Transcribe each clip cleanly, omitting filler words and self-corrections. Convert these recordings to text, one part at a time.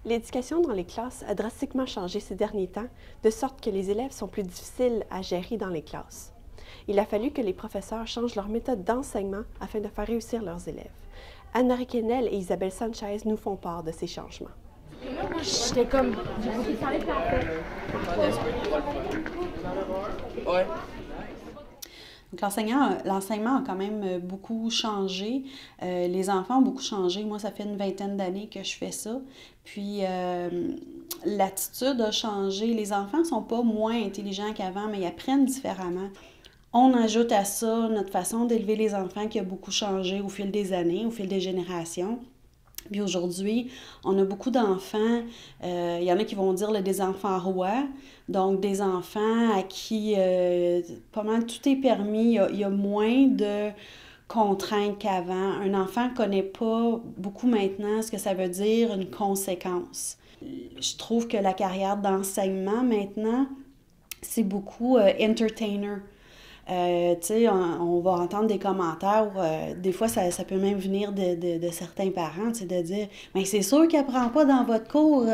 L'éducation dans les classes a drastiquement changé ces derniers temps, de sorte que les élèves sont plus difficiles à gérer dans les classes. Il a fallu que les professeurs changent leur méthode d'enseignement afin de faire réussir leurs élèves. Anne-Marie Quesnel et Isabelle Sanchez nous font part de ces changements. J'étais comme... Ouais. Donc, l'enseignement a quand même beaucoup changé. Les enfants ont beaucoup changé. Moi, ça fait une vingtaine d'années que je fais ça. Puis, l'attitude a changé. Les enfants ne sont pas moins intelligents qu'avant, mais ils apprennent différemment. On ajoute à ça notre façon d'élever les enfants qui a beaucoup changé au fil des années, au fil des générations. Puis aujourd'hui, on a beaucoup d'enfants, il y en a qui vont dire des enfants rois, donc des enfants à qui pas mal tout est permis, il y a moins de contraintes qu'avant. Un enfant ne connaît pas beaucoup maintenant ce que ça veut dire une conséquence. Je trouve que la carrière d'enseignement maintenant, c'est beaucoup entertainer. On va entendre des commentaires où des fois ça peut même venir de certains parents, de dire « Mais c'est sûr qu'il n'apprend pas dans votre cours,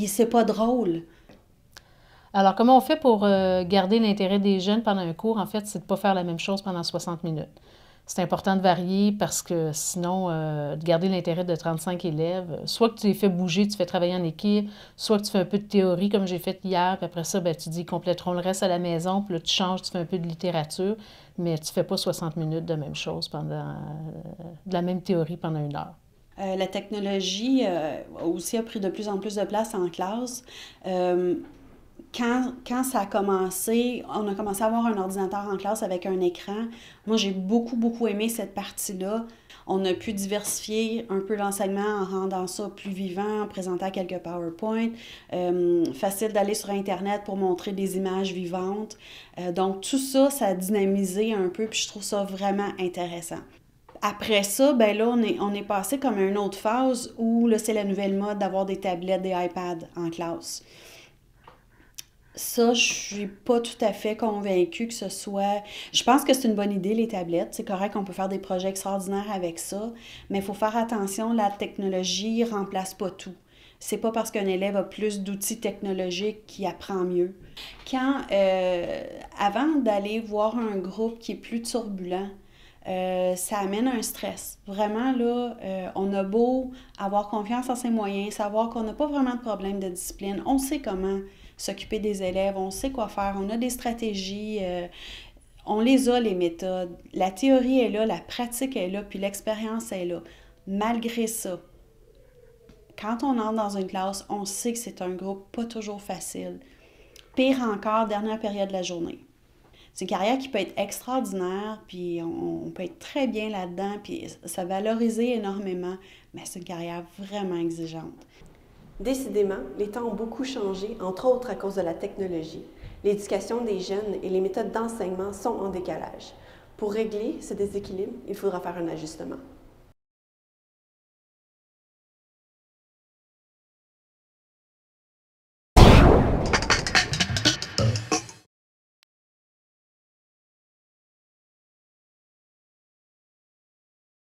c'est pas drôle. » Alors, comment on fait pour garder l'intérêt des jeunes pendant un cours? En fait, c'est de ne pas faire la même chose pendant 60 minutes. C'est important de varier parce que sinon, de garder l'intérêt de 35 élèves, soit que tu les fais bouger, tu fais travailler en équipe, soit que tu fais un peu de théorie comme j'ai fait hier, puis après ça, tu dis ils compléteront le reste à la maison, puis là tu changes, tu fais un peu de littérature, mais tu ne fais pas 60 minutes de même chose de la même théorie pendant 1 heure. La technologie aussi a pris de plus en plus de place en classe. Quand ça a commencé, on a commencé à avoir un ordinateur en classe avec un écran. Moi, j'ai beaucoup aimé cette partie-là. On a pu diversifier un peu l'enseignement en rendant ça plus vivant, en présentant quelques PowerPoint. Facile d'aller sur Internet pour montrer des images vivantes. Donc, tout ça, ça a dynamisé un peu, puis je trouve ça vraiment intéressant. Après ça, là, on est passé comme à une autre phase où là, c'est la nouvelle mode d'avoir des tablettes, des iPads en classe. Ça, je suis pas tout à fait convaincue que ce soit... Je pense que c'est une bonne idée, les tablettes. C'est correct, on peut faire des projets extraordinaires avec ça, mais il faut faire attention, la technologie ne remplace pas tout. C'est pas parce qu'un élève a plus d'outils technologiques qu'il apprend mieux. Avant d'aller voir un groupe qui est plus turbulent, ça amène un stress. Vraiment, là, on a beau avoir confiance en ses moyens, savoir qu'on n'a pas vraiment de problème de discipline, on sait comment s'occuper des élèves, on sait quoi faire, on a des stratégies, on les a, les méthodes. La théorie est là, la pratique est là, puis l'expérience est là. Malgré ça, quand on entre dans une classe, on sait que c'est un groupe pas toujours facile. Pire encore, dernière période de la journée. C'est une carrière qui peut être extraordinaire, puis on peut être très bien là-dedans, puis ça valorise énormément, mais c'est une carrière vraiment exigeante. Décidément, les temps ont beaucoup changé, entre autres à cause de la technologie. L'éducation des jeunes et les méthodes d'enseignement sont en décalage. Pour régler ce déséquilibre, il faudra faire un ajustement.